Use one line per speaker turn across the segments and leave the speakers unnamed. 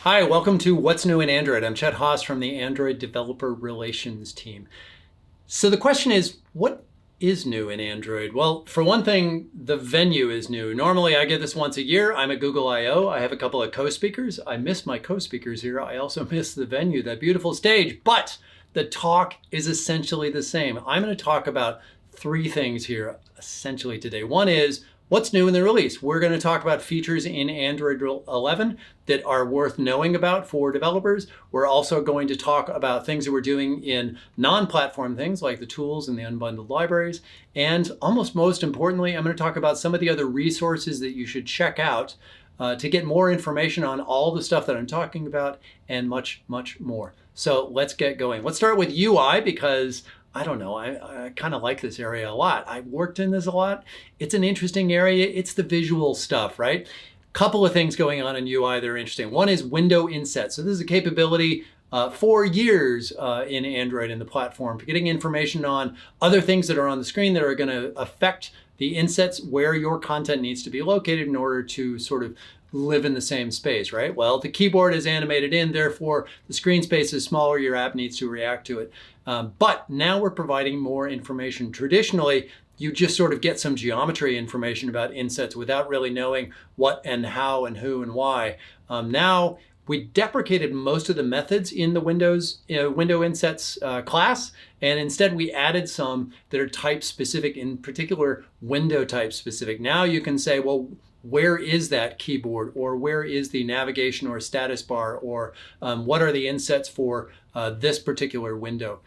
Hi, welcome to What's New in Android. I'm Chet Haase from the Android Developer Relations team. So the question is, what is new in Android? Well, for one thing, the venue is new. Normally I get this once a year. I'm at Google I/O. I have a couple of co-speakers. I miss my co-speakers here. I also miss the venue, that beautiful stage, but the talk is essentially the same. I'm going to talk about three things here essentially today. One is, what's new in the release? We're going to talk about features in Android 11 that are worth knowing about for developers. We're also going to talk about things that we're doing in non-platform things like the tools and the unbundled libraries. And almost most importantly, I'm going to talk about some of the other resources that you should check out to get more information on all the stuff that I'm talking about and much, much more. So let's get going. Let's start with UI because I don't know, I kind of like this area a lot. I've worked in this a lot. It's an interesting area. It's the visual stuff, right? Couple of things going on in UI that are interesting. One is window insets. So this is a capability for years in Android in the platform for getting information on other things that are on the screen that are going to affect the insets where your content needs to be located in order to sort of live in the same space, right? Well, the keyboard is animated in, therefore the screen space is smaller, your app needs to react to it. But now we're providing more information. Traditionally, you just sort of get some geometry information about insets without really knowing what and how and who and why. Now, we deprecated most of the methods in the window insets class, and instead we added some that are type specific, in particular window type specific. Now you can say, well, where is that keyboard, or where is the navigation or status bar, or what are the insets for this particular window?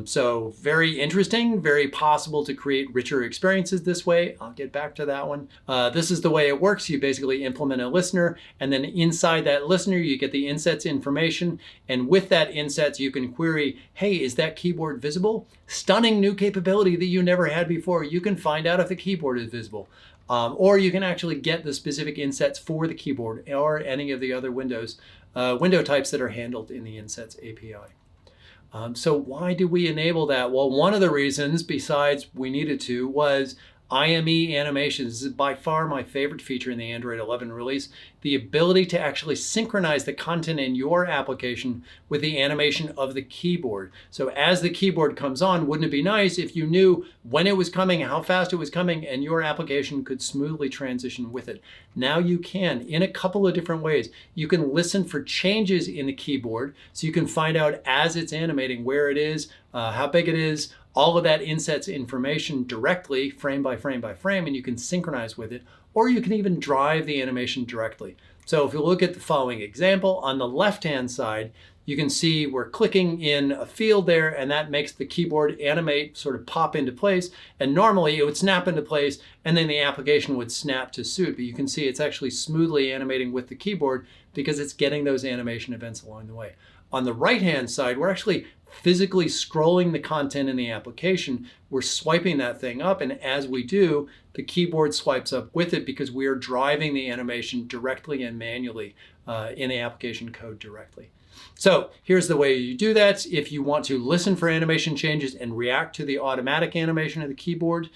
So very interesting, very possible to create richer experiences this way. I'll get back to that one. This is the way it works. You basically implement a listener, and then inside that listener, you get the insets information. And with that insets, you can query, hey, is that keyboard visible? Stunning new capability that you never had before. You can find out if the keyboard is visible. Or you can actually get the specific insets for the keyboard or any of the other window types that are handled in the Insets API. So why do we enable that? Well, one of the reasons, besides we needed to, was IME Animations. This is by far my favorite feature in the Android 11 release. The ability to actually synchronize the content in your application with the animation of the keyboard. So as the keyboard comes on, wouldn't it be nice if you knew when it was coming, how fast it was coming, and your application could smoothly transition with it? Now you can in a couple of different ways. You can listen for changes in the keyboard, so you can find out as it's animating where it is, how big it is, all of that insets information directly, frame by frame by frame, and you can synchronize with it, or you can even drive the animation directly. So if you look at the following example, on the left-hand side, you can see we're clicking in a field there, and that makes the keyboard animate, sort of pop into place. And normally it would snap into place, and then the application would snap to suit. But you can see it's actually smoothly animating with the keyboard because it's getting those animation events along the way. On the right-hand side, we're actually physically scrolling the content in the application. We're swiping that thing up, and as we do, the keyboard swipes up with it because we are driving the animation directly and manually in the application code directly. So here's the way you do that. If you want to listen for animation changes and react to the automatic animation of the keyboard,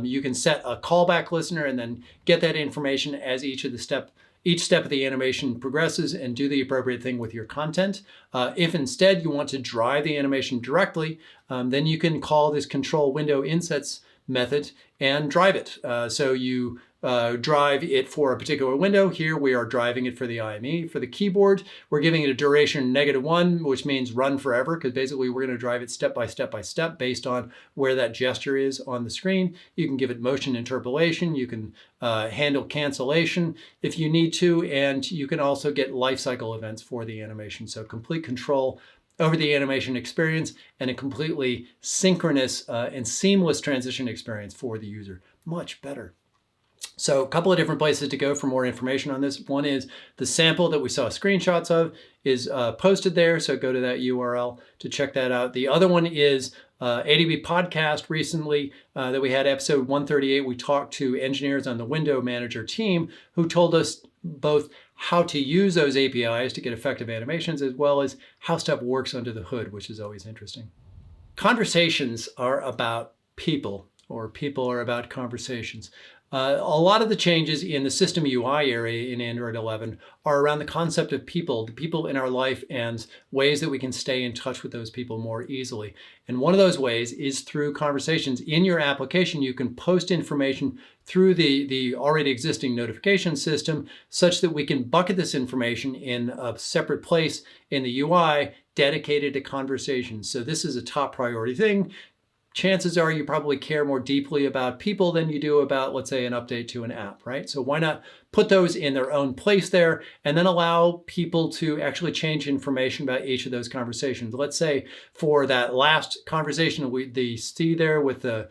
you can set a callback listener and then get that information as each step of the animation progresses and do the appropriate thing with your content. If instead you want to drive the animation directly, then you can call this control window insets method and drive it. So you drive it for a particular window. Here we are driving it for the IME. For the keyboard, we're giving it a duration -1, which means run forever, because basically we're going to drive it step by step by step based on where that gesture is on the screen. You can give it motion interpolation. You can handle cancellation if you need to, and you can also get lifecycle events for the animation. So complete control over the animation experience and a completely synchronous and seamless transition experience for the user. Much better. So a couple of different places to go for more information on this. One is the sample that we saw screenshots of is posted there. So go to that URL to check that out. The other one is ADB podcast recently that we had episode 138. We talked to engineers on the window manager team who told us both how to use those APIs to get effective animations, as well as how stuff works under the hood, which is always interesting. Conversations are about people, or people are about conversations. A lot of the changes in the system UI area in Android 11 are around the concept of people, the people in our life, and ways that we can stay in touch with those people more easily. And one of those ways is through conversations. In your application, you can post information through the already existing notification system such that we can bucket this information in a separate place in the UI dedicated to conversations. So this is a top priority thing. Chances are you probably care more deeply about people than you do about, let's say, an update to an app, right? So why not put those in their own place there and then allow people to actually change information about each of those conversations. Let's say for that last conversation they see there with the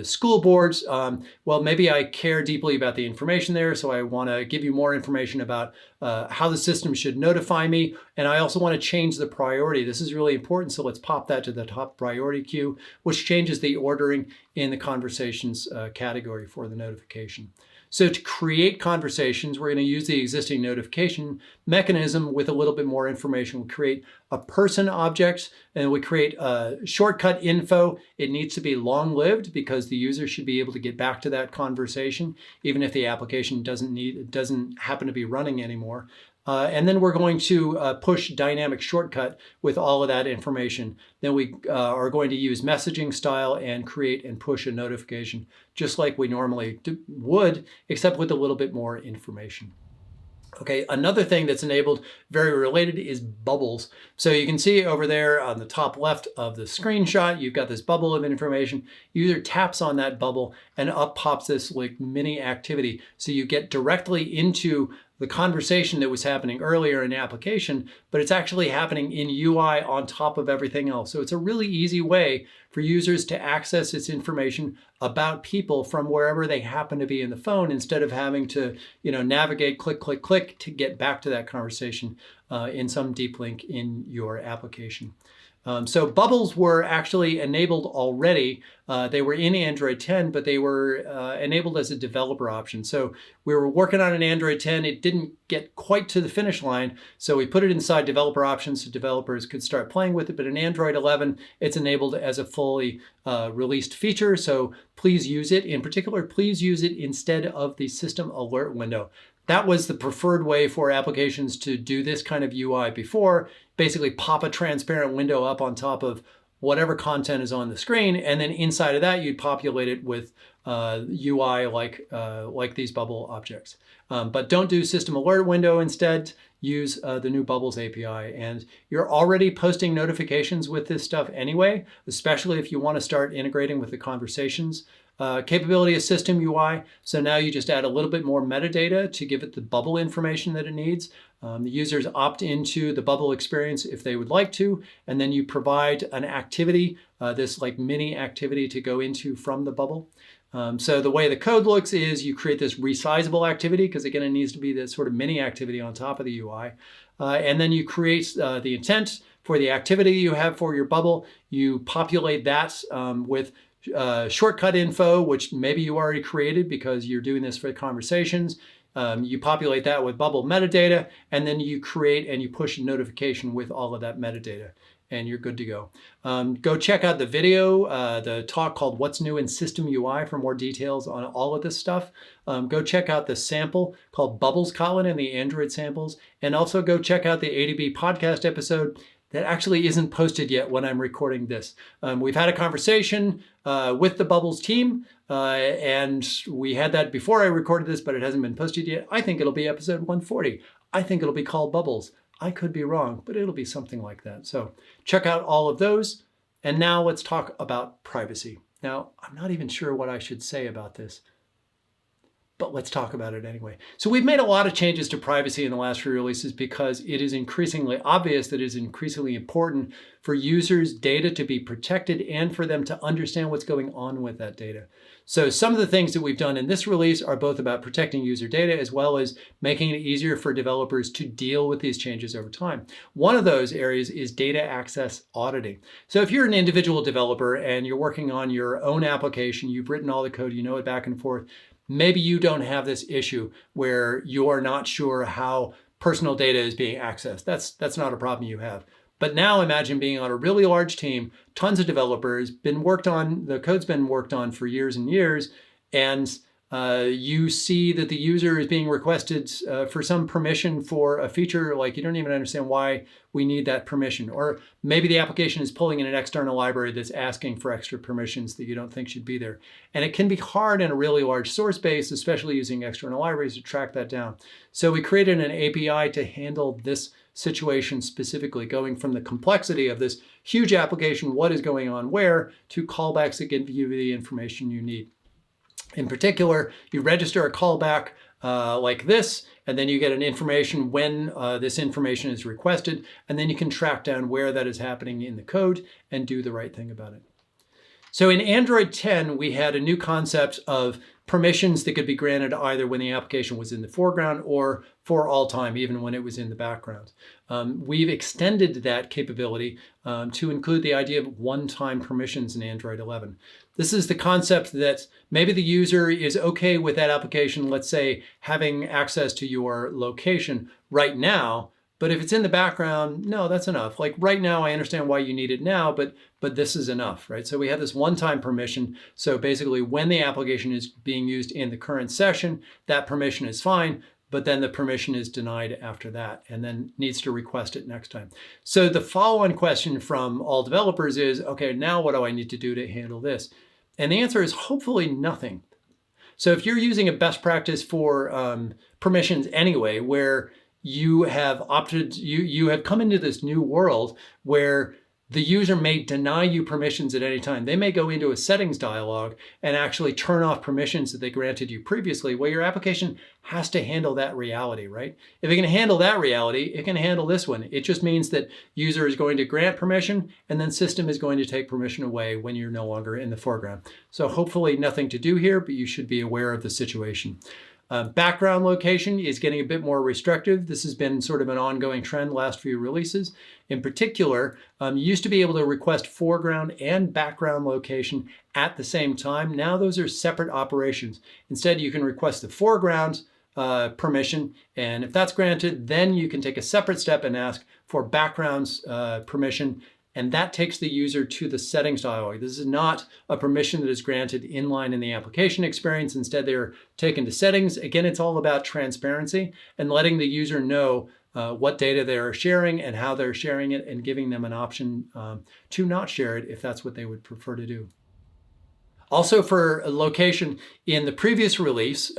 school boards, well, maybe I care deeply about the information there, so I want to give you more information about how the system should notify me, and I also want to change the priority. This is really important, so let's pop that to the top priority queue, which changes the ordering in the conversations category for the notification. So to create conversations, we're going to use the existing notification mechanism with a little bit more information. We'll create a person object and we create a shortcut info. It needs to be long-lived because the user should be able to get back to that conversation, even if the application doesn't happen to be running anymore. And then we're going to push dynamic shortcut with all of that information. Then we are going to use messaging style and create and push a notification just like we normally would, except with a little bit more information. Okay, another thing that's enabled, very related, is bubbles. So you can see over there on the top left of the screenshot, you've got this bubble of information. User taps on that bubble and up pops this like mini activity. So you get directly into the conversation that was happening earlier in the application, but it's actually happening in UI on top of everything else. So it's a really easy way for users to access this information about people from wherever they happen to be in the phone instead of having to, navigate, click, click, click to get back to that conversation in some deep link in your application. So bubbles were actually enabled already. They were in Android 10, but they were enabled as a developer option. So we were working on an Android 10. It didn't get quite to the finish line. So we put it inside developer options so developers could start playing with it. But in Android 11, it's enabled as a fully released feature. So please use it. In particular, please use it instead of the system alert window. That was the preferred way for applications to do this kind of UI before. Basically pop a transparent window up on top of whatever content is on the screen, and then inside of that you'd populate it with UI like these bubble objects. But don't do system alert window. Instead, use the new Bubbles API. And you're already posting notifications with this stuff anyway, especially if you want to start integrating with the conversations capability of system UI. So now you just add a little bit more metadata to give it the bubble information that it needs. The users opt into the bubble experience if they would like to, and then you provide an activity, this like mini activity to go into from the bubble. So the way the code looks is you create this resizable activity, because again, it needs to be this sort of mini activity on top of the UI. And then you create the intent for the activity you have for your bubble. You populate that with shortcut info, which maybe you already created because you're doing this for conversations. You populate that with bubble metadata, and then you create and you push a notification with all of that metadata, and you're good to go. Go check out the video, the talk called What's New in System UI for more details on all of this stuff. Go check out the sample called Bubbles Kotlin and the Android samples, and also go check out the ADB podcast episode that actually isn't posted yet when I'm recording this. We've had a conversation with the Bubbles team, and we had that before I recorded this, but it hasn't been posted yet. I think it'll be episode 140. I think it'll be called Bubbles. I could be wrong, but it'll be something like that. So check out all of those. And now let's talk about privacy. Now, I'm not even sure what I should say about this, but let's talk about it anyway. So we've made a lot of changes to privacy in the last few releases because it is increasingly obvious that it is increasingly important for users' data to be protected and for them to understand what's going on with that data. So some of the things that we've done in this release are both about protecting user data as well as making it easier for developers to deal with these changes over time. One of those areas is data access auditing. So if you're an individual developer and you're working on your own application, you've written all the code, you know it back and forth, maybe you don't have this issue where you're not sure how personal data is being accessed. That's not a problem you have. But now imagine being on a really large team, tons of developers, the code's been worked on for years and years, and you see that the user is being requested for some permission for a feature, like you don't even understand why we need that permission. Or maybe the application is pulling in an external library that's asking for extra permissions that you don't think should be there. And it can be hard in a really large source base, especially using external libraries, to track that down. So we created an API to handle this situation specifically, going from the complexity of this huge application, what is going on where, to callbacks that give you the information you need. In particular, you register a callback like this, and then you get an information when this information is requested, and then you can track down where that is happening in the code and do the right thing about it. So in Android 10, we had a new concept of permissions that could be granted either when the application was in the foreground or for all time, even when it was in the background. We've extended that capability to include the idea of one-time permissions in Android 11. This is the concept that maybe the user is okay with that application, let's say, having access to your location right now, but if it's in the background, no, that's enough. Like right now, I understand why you need it now, but this is enough, right? So we have this one-time permission. So basically, when the application is being used in the current session, that permission is fine, but then the permission is denied after that and then needs to request it next time. So the follow-on question from all developers is, okay, now what do I need to do to handle this? And the answer is hopefully nothing. So if you're using a best practice for permissions anyway, where you have opted, you have come into this new world where the user may deny you permissions at any time. They may go into a settings dialog and actually turn off permissions that they granted you previously. Well, your application has to handle that reality, right? If it can handle that reality, it can handle this one. It just means that user is going to grant permission and then system is going to take permission away when you're no longer in the foreground. So hopefully nothing to do here, but you should be aware of the situation. Background location is getting a bit more restrictive. This has been sort of an ongoing trend last few releases. In particular, you used to be able to request foreground and background location at the same time. Now those are separate operations. Instead, you can request the foreground permission, and if that's granted, then you can take a separate step and ask for background's permission, and that takes the user to the settings dialog. This is not a permission that is granted inline in the application experience. Instead, they're taken to settings. Again, it's all about transparency and letting the user know what data they're sharing and how they're sharing it, and giving them an option to not share it if that's what they would prefer to do. Also for location, in the previous release,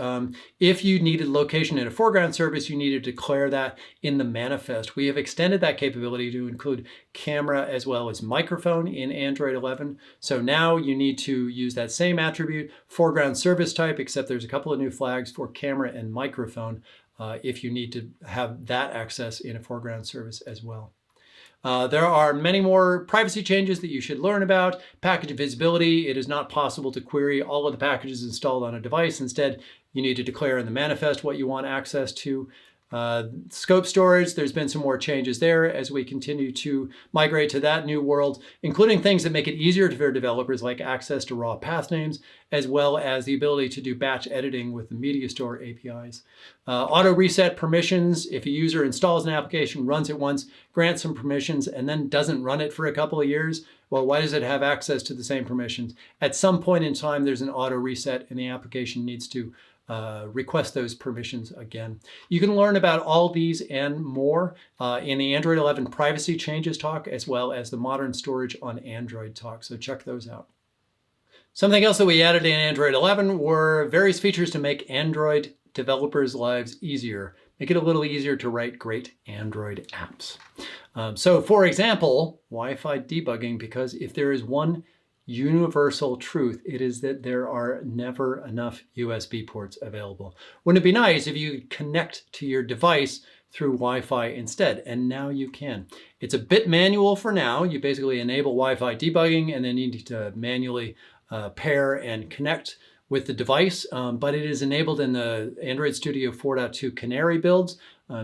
if you needed location in a foreground service, you needed to declare that in the manifest. We have extended that capability to include camera as well as microphone in Android 11. So now you need to use that same attribute, foreground service type, except there's a couple of new flags for camera and microphone if you need to have that access in a foreground service as well. There are many more privacy changes that you should learn about. Package visibility, it is not possible to query all of the packages installed on a device. Instead, you need to declare in the manifest what you want access to. Scope storage, there's been some more changes there as we continue to migrate to that new world, including things that make it easier for developers, like access to raw path names, as well as the ability to do batch editing with the Media Store APIs. Auto reset permissions, if a user installs an application, runs it once, grants some permissions, and then doesn't run it for a couple of years, well, why does it have access to the same permissions? At some point in time, there's an auto reset and the application needs to request those permissions again. You can learn about all these and more in the Android 11 privacy changes talk, as well as the modern storage on Android talk. So check those out. Something else that we added in Android 11 were various features to make Android developers' lives easier. Make it a little easier to write great Android apps. So for example, Wi-Fi debugging, because if there is one universal truth, it is that there are never enough USB ports available. Wouldn't it be nice if you could connect to your device through Wi-Fi instead? And now you can. It's a bit manual for now. You basically enable Wi-Fi debugging and then you need to manually pair and connect with the device, but it is enabled in the Android Studio 4.2 Canary builds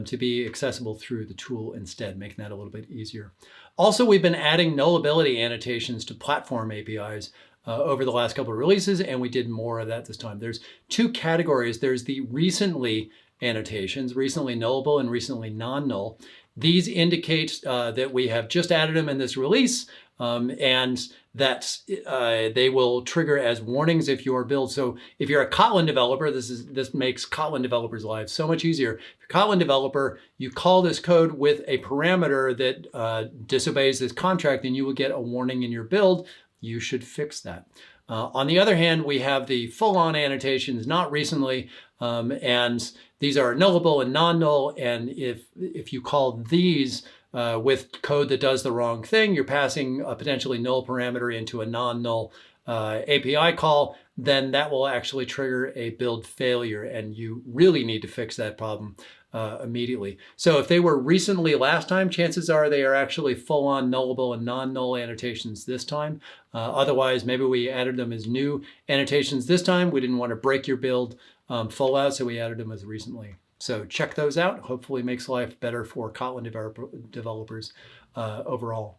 to be accessible through the tool instead, making that a little bit easier. Also, we've been adding nullability annotations to platform APIs over the last couple of releases, and we did more of that this time. There's two categories. There's the recently annotations, recently nullable and recently non-null. These indicate that we have just added them in this release. and that they will trigger as warnings if your build. So if you're a Kotlin developer, this makes Kotlin developers' lives so much easier. If you're a Kotlin developer, you call this code with a parameter that disobeys this contract, and you will get a warning in your build. You should fix that. On the other hand, we have the full-on annotations, not recently, and these are nullable and non-null. And if you call these with code that does the wrong thing, you're passing a potentially null parameter into a non-null API call, then that will actually trigger a build failure, and you really need to fix that problem immediately. So if they were recently last time, chances are they are actually full-on nullable and non-null annotations this time. Otherwise, maybe we added them as new annotations this time. We didn't want to break your build full out, so we added them as recently. So check those out. Hopefully it makes life better for Kotlin developers overall.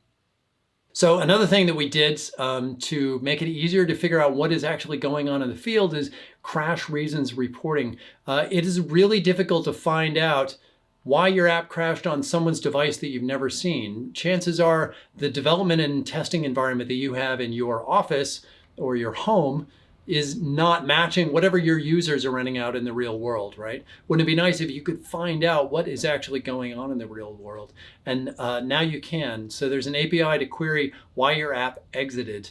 So another thing that we did to make it easier to figure out what is actually going on in the field is crash reasons reporting. It is really difficult to find out why your app crashed on someone's device that you've never seen. Chances are the development and testing environment that you have in your office or your home is not matching whatever your users are running out in the real world, right? Wouldn't it be nice if you could find out what is actually going on in the real world? And now you can. So there's an API to query why your app exited,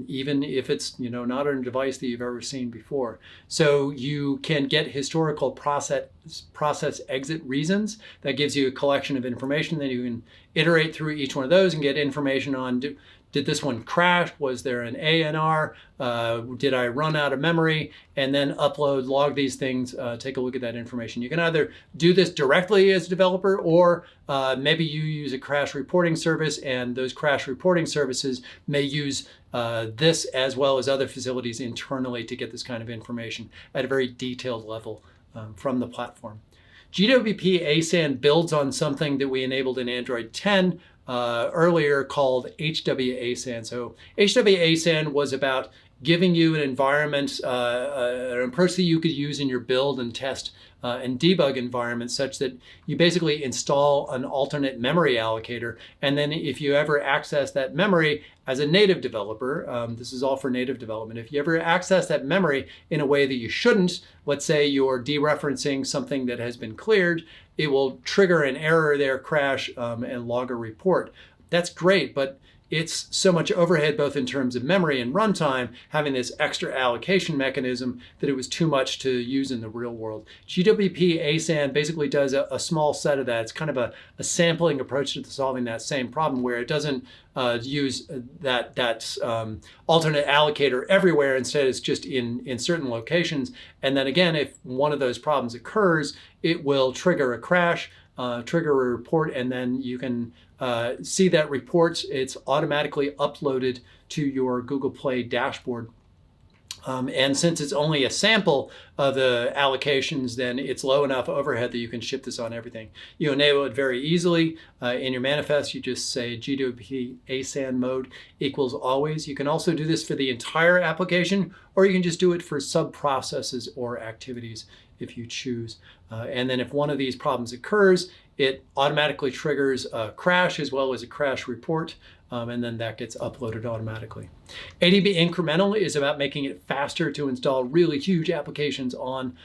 even if it's not on a device that you've ever seen before. So you can get historical process exit reasons. That gives you a collection of information. Then you can iterate through each one of those and get information on did this one crash? Was there an ANR? Did I run out of memory? And then log these things, take a look at that information. You can either do this directly as a developer, or maybe you use a crash reporting service, and those crash reporting services may use this as well as other facilities internally to get this kind of information at a very detailed level from the platform. GWP ASAN builds on something that we enabled in Android 10 earlier called HWASAN. So HWASAN was about giving you an environment, an approach that you could use in your build and test and debug environment, such that you basically install an alternate memory allocator. And then if you ever access that memory as a native developer, this is all for native development, if you ever access that memory in a way that you shouldn't, let's say you're dereferencing something that has been cleared, it will trigger an error there, crash, and log a report. That's great, but it's so much overhead, both in terms of memory and runtime, having this extra allocation mechanism, that it was too much to use in the real world. GWP ASAN basically does a small set of that. It's kind of a sampling approach to solving that same problem, where it doesn't use that alternate allocator everywhere. Instead, it's just in certain locations. And then again, if one of those problems occurs, it will trigger a crash, trigger a report, and then you can see that report. It's automatically uploaded to your Google Play dashboard. And since it's only a sample of the allocations, then it's low enough overhead that you can ship this on everything. You enable it very easily. In your manifest, you just say GWP ASAN mode equals always. You can also do this for the entire application, or you can just do it for sub-processes or activities if you choose. And then if one of these problems occurs, it automatically triggers a crash as well as a crash report, and then that gets uploaded automatically. ADB Incremental is about making it faster to install really huge applications on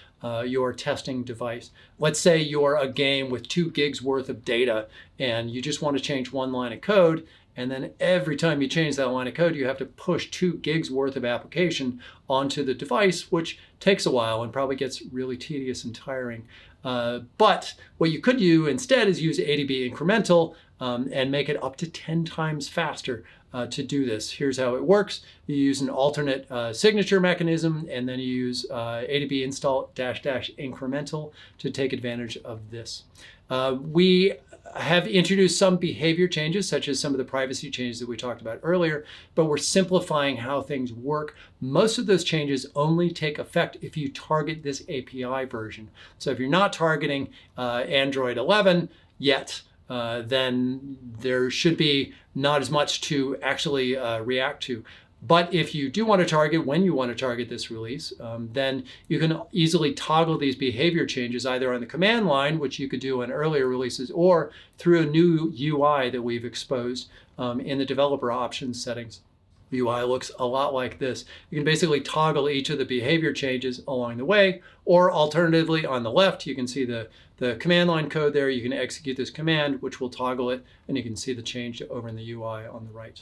your testing device. Let's say you're a game with 2 gigs worth of data, and you just want to change one line of code, and then every time you change that line of code, you have to push 2 gigs worth of application onto the device, which takes a while and probably gets really tedious and tiring. But what you could do instead is use ADB Incremental and make it up to 10 times faster to do this. Here's how it works. You use an alternate signature mechanism, and then you use ADB install -- incremental to take advantage of this. We have introduced some behavior changes, such as some of the privacy changes that we talked about earlier, but we're simplifying how things work. Most of those changes only take effect if you target this API version. So if you're not targeting Android 11 yet, then there should be not as much to actually react to. But if you do want to target, when you want to target this release, then you can easily toggle these behavior changes either on the command line, which you could do on earlier releases, or through a new UI that we've exposed in the developer options settings. The UI looks a lot like this. You can basically toggle each of the behavior changes along the way, or alternatively on the left, you can see the command line code there. You can execute this command, which will toggle it, and you can see the change over in the UI on the right.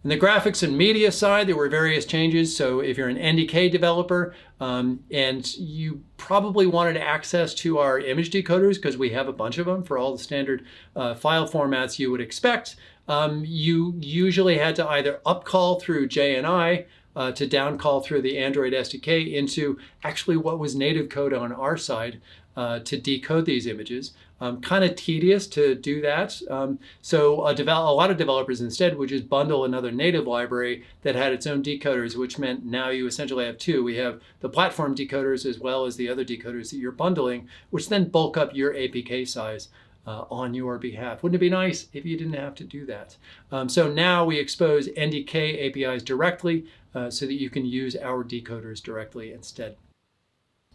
In the graphics and media side, there were various changes. So if you're an NDK developer and you probably wanted access to our image decoders, because we have a bunch of them for all the standard file formats you would expect, you usually had to either upcall through JNI to downcall through the Android SDK into actually what was native code on our side to decode these images. Kind of tedious to do that. So a lot of developers instead would just bundle another native library that had its own decoders, which meant now you essentially have two. We have the platform decoders as well as the other decoders that you're bundling, which then bulk up your APK size on your behalf. Wouldn't it be nice if you didn't have to do that? So now we expose NDK APIs directly so that you can use our decoders directly instead.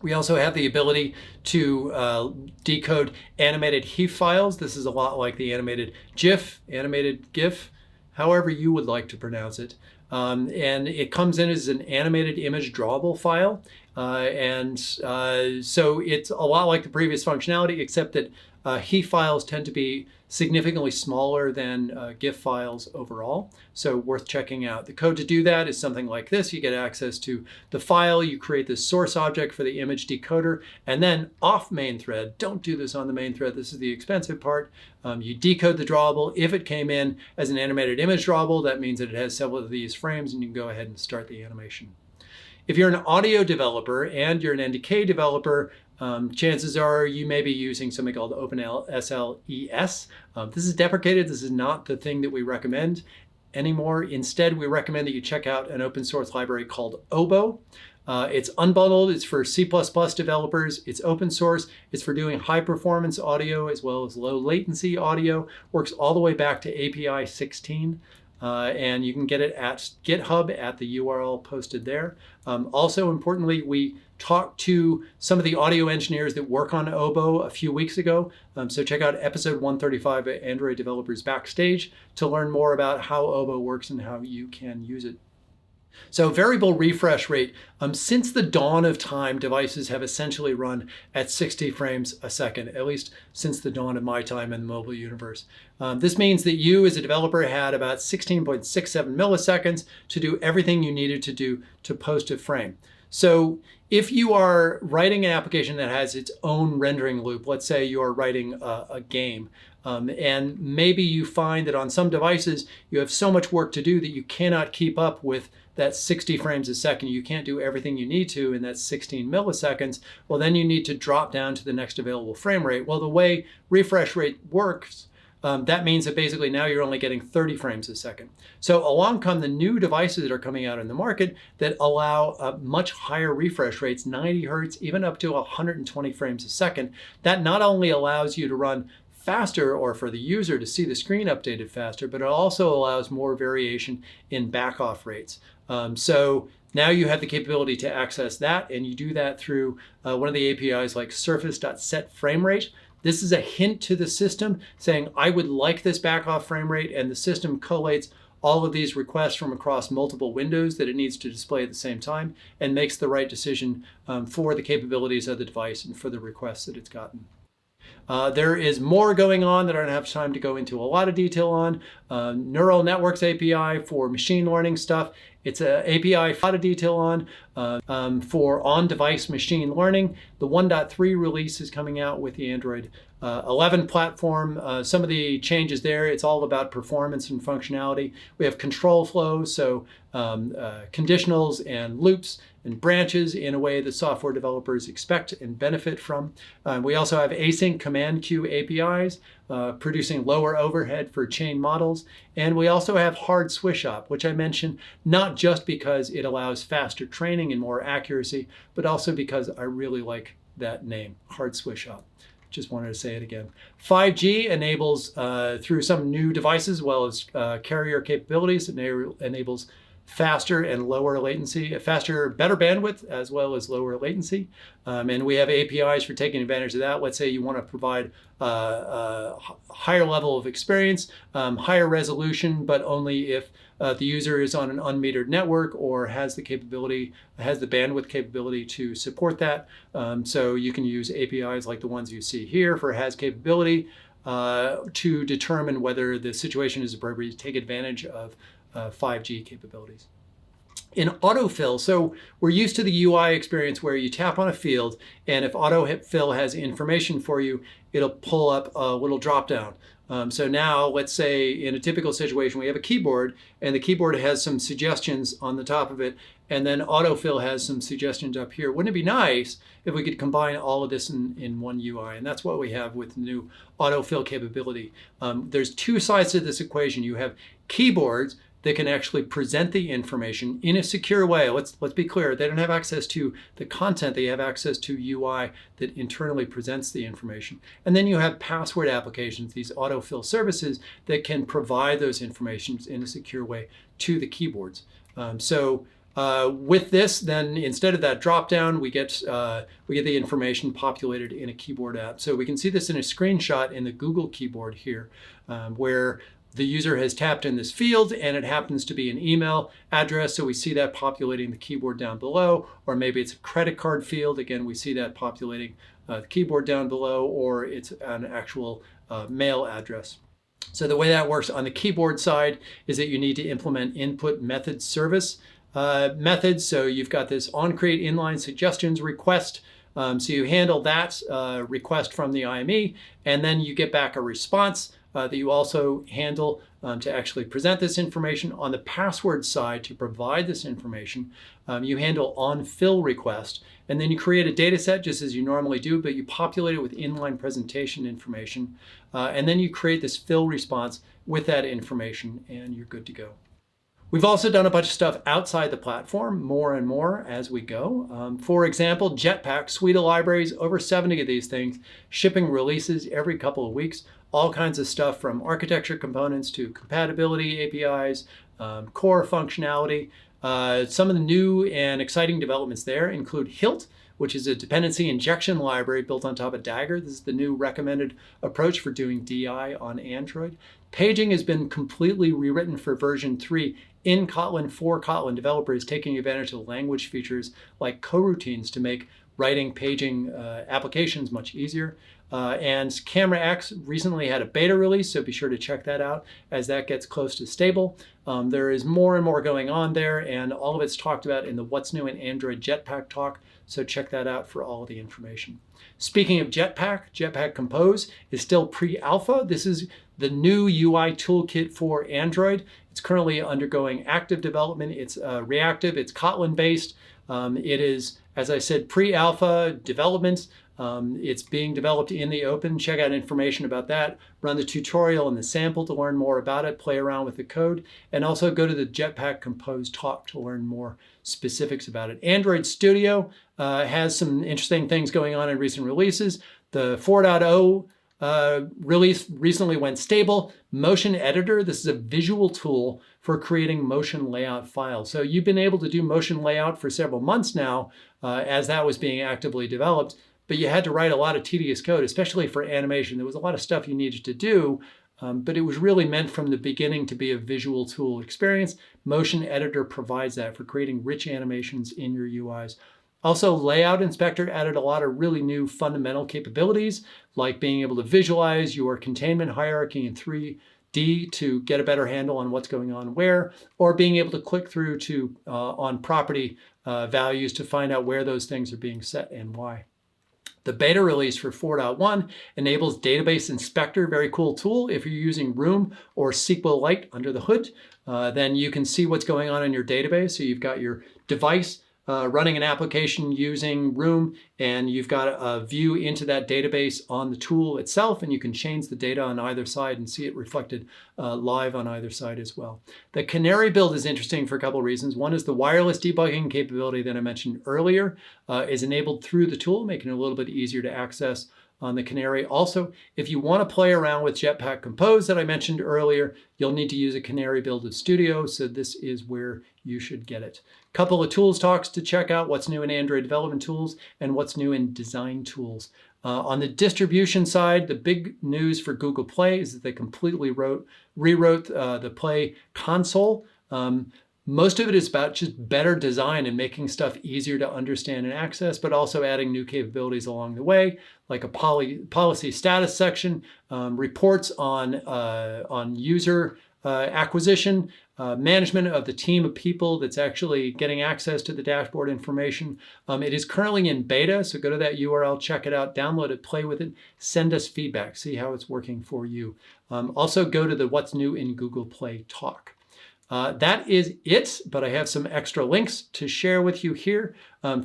We also have the ability to decode animated HEIF files. This is a lot like the animated GIF, animated GIF, however you would like to pronounce it. And it comes in as an animated image drawable file. So it's a lot like the previous functionality, except that HEIF files tend to be significantly smaller than GIF files overall, so worth checking out. The code to do that is something like this. You get access to the file, you create this source object for the image decoder, and then off main thread, don't do this on the main thread, this is the expensive part, you decode the drawable. If it came in as an animated image drawable, that means that it has several of these frames and you can go ahead and start the animation. If you're an audio developer and you're an NDK developer, chances are you may be using something called OpenSL ES. This is deprecated. This is not the thing that we recommend anymore. Instead, we recommend that you check out an open source library called Oboe. It's unbundled. It's for C++ developers. It's open source. It's for doing high performance audio as well as low latency audio. Works all the way back to API 16. And you can get it at GitHub at the URL posted there. Also importantly, we talked to some of the audio engineers that work on Oboe a few weeks ago. So check out episode 135 at Android Developers Backstage to learn more about how Oboe works and how you can use it. So variable refresh rate. Since the dawn of time, devices have essentially run at 60 frames a second, at least since the dawn of my time in the mobile universe. This means that you as a developer had about 16.67 milliseconds to do everything you needed to do to post a frame. So if you are writing an application that has its own rendering loop, let's say you are writing a game, and maybe you find that on some devices you have so much work to do that you cannot keep up with that 60 frames a second. You can't do everything you need to in that 16 milliseconds. Well, then you need to drop down to the next available frame rate. Well, the way refresh rate works, that means that basically now you're only getting 30 frames a second. So along come the new devices that are coming out in the market that allow much higher refresh rates, 90 hertz, even up to 120 frames a second. That not only allows you to run faster or for the user to see the screen updated faster, but it also allows more variation in back-off rates. So now you have the capability to access that, and you do that through one of the APIs like surface.setFramerate. This is a hint to the system saying, I would like this back-off frame rate, and the system collates all of these requests from across multiple windows that it needs to display at the same time and makes the right decision for the capabilities of the device and for the requests that it's gotten. There is more going on that I don't have time to go into a lot of detail on. Neural Networks API for machine learning stuff. It's an API a lot of detail on for on-device machine learning. The 1.3 release is coming out with the Android 11 platform. Some of the changes there, it's all about performance and functionality. We have control flows, so conditionals and loops and branches in a way that software developers expect and benefit from. We also have async command queue APIs, producing lower overhead for chain models. And we also have hard swish up, which I mentioned not just because it allows faster training and more accuracy, but also because I really like that name, hard swish up. Just wanted to say it again. 5G enables, through some new devices, as well as carrier capabilities, it enables faster and lower latency, better bandwidth as well as lower latency. And we have APIs for taking advantage of that. Let's say you want to provide a higher level of experience, higher resolution, but only if the user is on an unmetered network or has the bandwidth capability to support that. So you can use APIs like the ones you see here for has capability to determine whether the situation is appropriate to take advantage of 5G capabilities. In Autofill, so we're used to the UI experience where you tap on a field, and if Autofill has information for you, it'll pull up a little drop down. So now, let's say in a typical situation, we have a keyboard, and the keyboard has some suggestions on the top of it, and then Autofill has some suggestions up here. Wouldn't it be nice if we could combine all of this in one UI? And that's what we have with the new Autofill capability. There's two sides to this equation. You have keyboards that can actually present the information in a secure way. Let's be clear, they don't have access to the content, they have access to UI that internally presents the information. And then you have password applications, these autofill services that can provide those informations in a secure way to the keyboards. With this, then instead of that drop down, we get the information populated in a keyboard app. So we can see this in a screenshot in the Google keyboard here, where the user has tapped in this field and it happens to be an email address. So we see that populating the keyboard down below, or maybe it's a credit card field. Again, we see that populating the keyboard down below, or it's an actual mail address. So the way that works on the keyboard side is that you need to implement input method service methods. So you've got this onCreate inline suggestions request. So you handle that request from the IME, and then you get back a response that you also handle to actually present this information. On the password side, to provide this information, you handle onFill request, and then you create a data set just as you normally do, but you populate it with inline presentation information, and then you create this fill response with that information, and you're good to go. We've also done a bunch of stuff outside the platform, more and more as we go. For example, Jetpack, suite of libraries, over 70 of these things, shipping releases every couple of weeks, all kinds of stuff from architecture components to compatibility APIs, core functionality. Some of the new and exciting developments there include HEIF, which is a dependency injection library built on top of Dagger. This is the new recommended approach for doing DI on Android. Paging has been completely rewritten for version 3 in Kotlin for Kotlin developers, taking advantage of language features like coroutines to make writing paging applications much easier. And Camera X recently had a beta release, so be sure to check that out as that gets close to stable. There is more and more going on there, and all of it's talked about in the What's New in Android Jetpack talk, so check that out for all of the information. Speaking of Jetpack, Jetpack Compose is still pre-alpha. This is the new UI toolkit for Android. It's currently undergoing active development. It's reactive, it's Kotlin-based. It is, as I said, pre-alpha development. It's being developed in the open. Check out information about that. Run the tutorial and the sample to learn more about it. Play around with the code. And also go to the Jetpack Compose talk to learn more specifics about it. Android Studio has some interesting things going on in recent releases. The 4.0 release recently went stable. Motion Editor, this is a visual tool for creating motion layout files. So you've been able to do motion layout for several months now as that was being actively developed, but you had to write a lot of tedious code, especially for animation. There was a lot of stuff you needed to do, but it was really meant from the beginning to be a visual tool experience. Motion Editor provides that for creating rich animations in your UIs. Also, Layout Inspector added a lot of really new fundamental capabilities, like being able to visualize your containment hierarchy in 3D to get a better handle on what's going on where, or being able to click through to on property values to find out where those things are being set and why. The beta release for 4.1 enables Database Inspector, very cool tool. If you're using Room or SQLite under the hood, then you can see what's going on in your database. So you've got your device running an application using Room, and you've got a view into that database on the tool itself, and you can change the data on either side and see it reflected live on either side as well. The Canary build is interesting for a couple of reasons. One is the wireless debugging capability that I mentioned earlier is enabled through the tool, making it a little bit easier to access on the Canary. Also, if you want to play around with Jetpack Compose that I mentioned earlier, you'll need to use a Canary build of Studio, so this is where you should get it. Couple of tools talks to check out: what's new in Android development tools and what's new in design tools. On the distribution side, the big news for Google Play is that they completely rewrote the Play console. Most of it is about just better design and making stuff easier to understand and access, but also adding new capabilities along the way, like a policy status section, reports on user acquisition, management of the team of people that's actually getting access to the dashboard information. It is currently in beta, so go to that URL, check it out, download it, play with it, send us feedback, see how it's working for you. Also go to the What's New in Google Play talk. That is it, but I have some extra links to share with you here.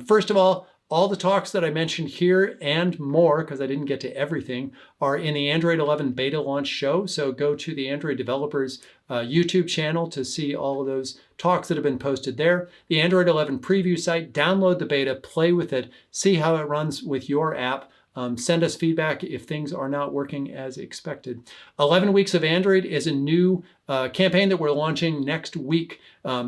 First of all the talks that I mentioned here and more, because I didn't get to everything, are in the Android 11 beta launch show. So go to the Android Developers YouTube channel to see all of those talks that have been posted there. The Android 11 preview site, download the beta, play with it, see how it runs with your app. Send us feedback if things are not working as expected. 11 Weeks of Android is a new campaign that we're launching next week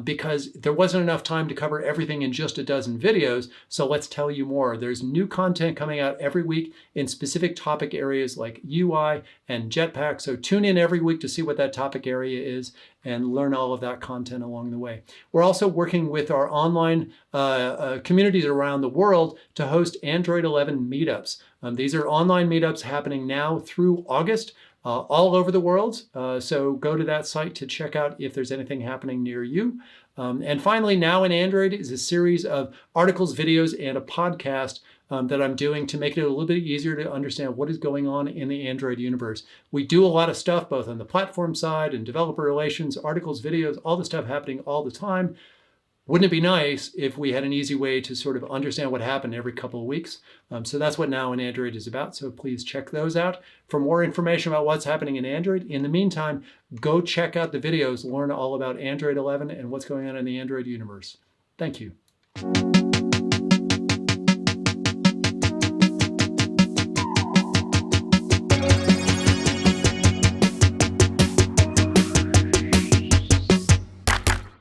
because there wasn't enough time to cover everything in just a dozen videos. So let's tell you more. There's new content coming out every week in specific topic areas like UI and Jetpack. So tune in every week to see what that topic area is and learn all of that content along the way. We're also working with our online communities around the world to host Android 11 meetups. These are online meetups happening now through August all over the world. So go to that site to check out if there's anything happening near you. And finally, Now in Android is a series of articles, videos, and a podcast that I'm doing to make it a little bit easier to understand what is going on in the Android universe. We do a lot of stuff both on the platform side and developer relations, articles, videos, all the stuff happening all the time. Wouldn't it be nice if we had an easy way to sort of understand what happened every couple of weeks? So that's what Now in Android is about. So please check those out. For more information about what's happening in Android, in the meantime, go check out the videos, learn all about Android 11 and what's going on in the Android universe. Thank you.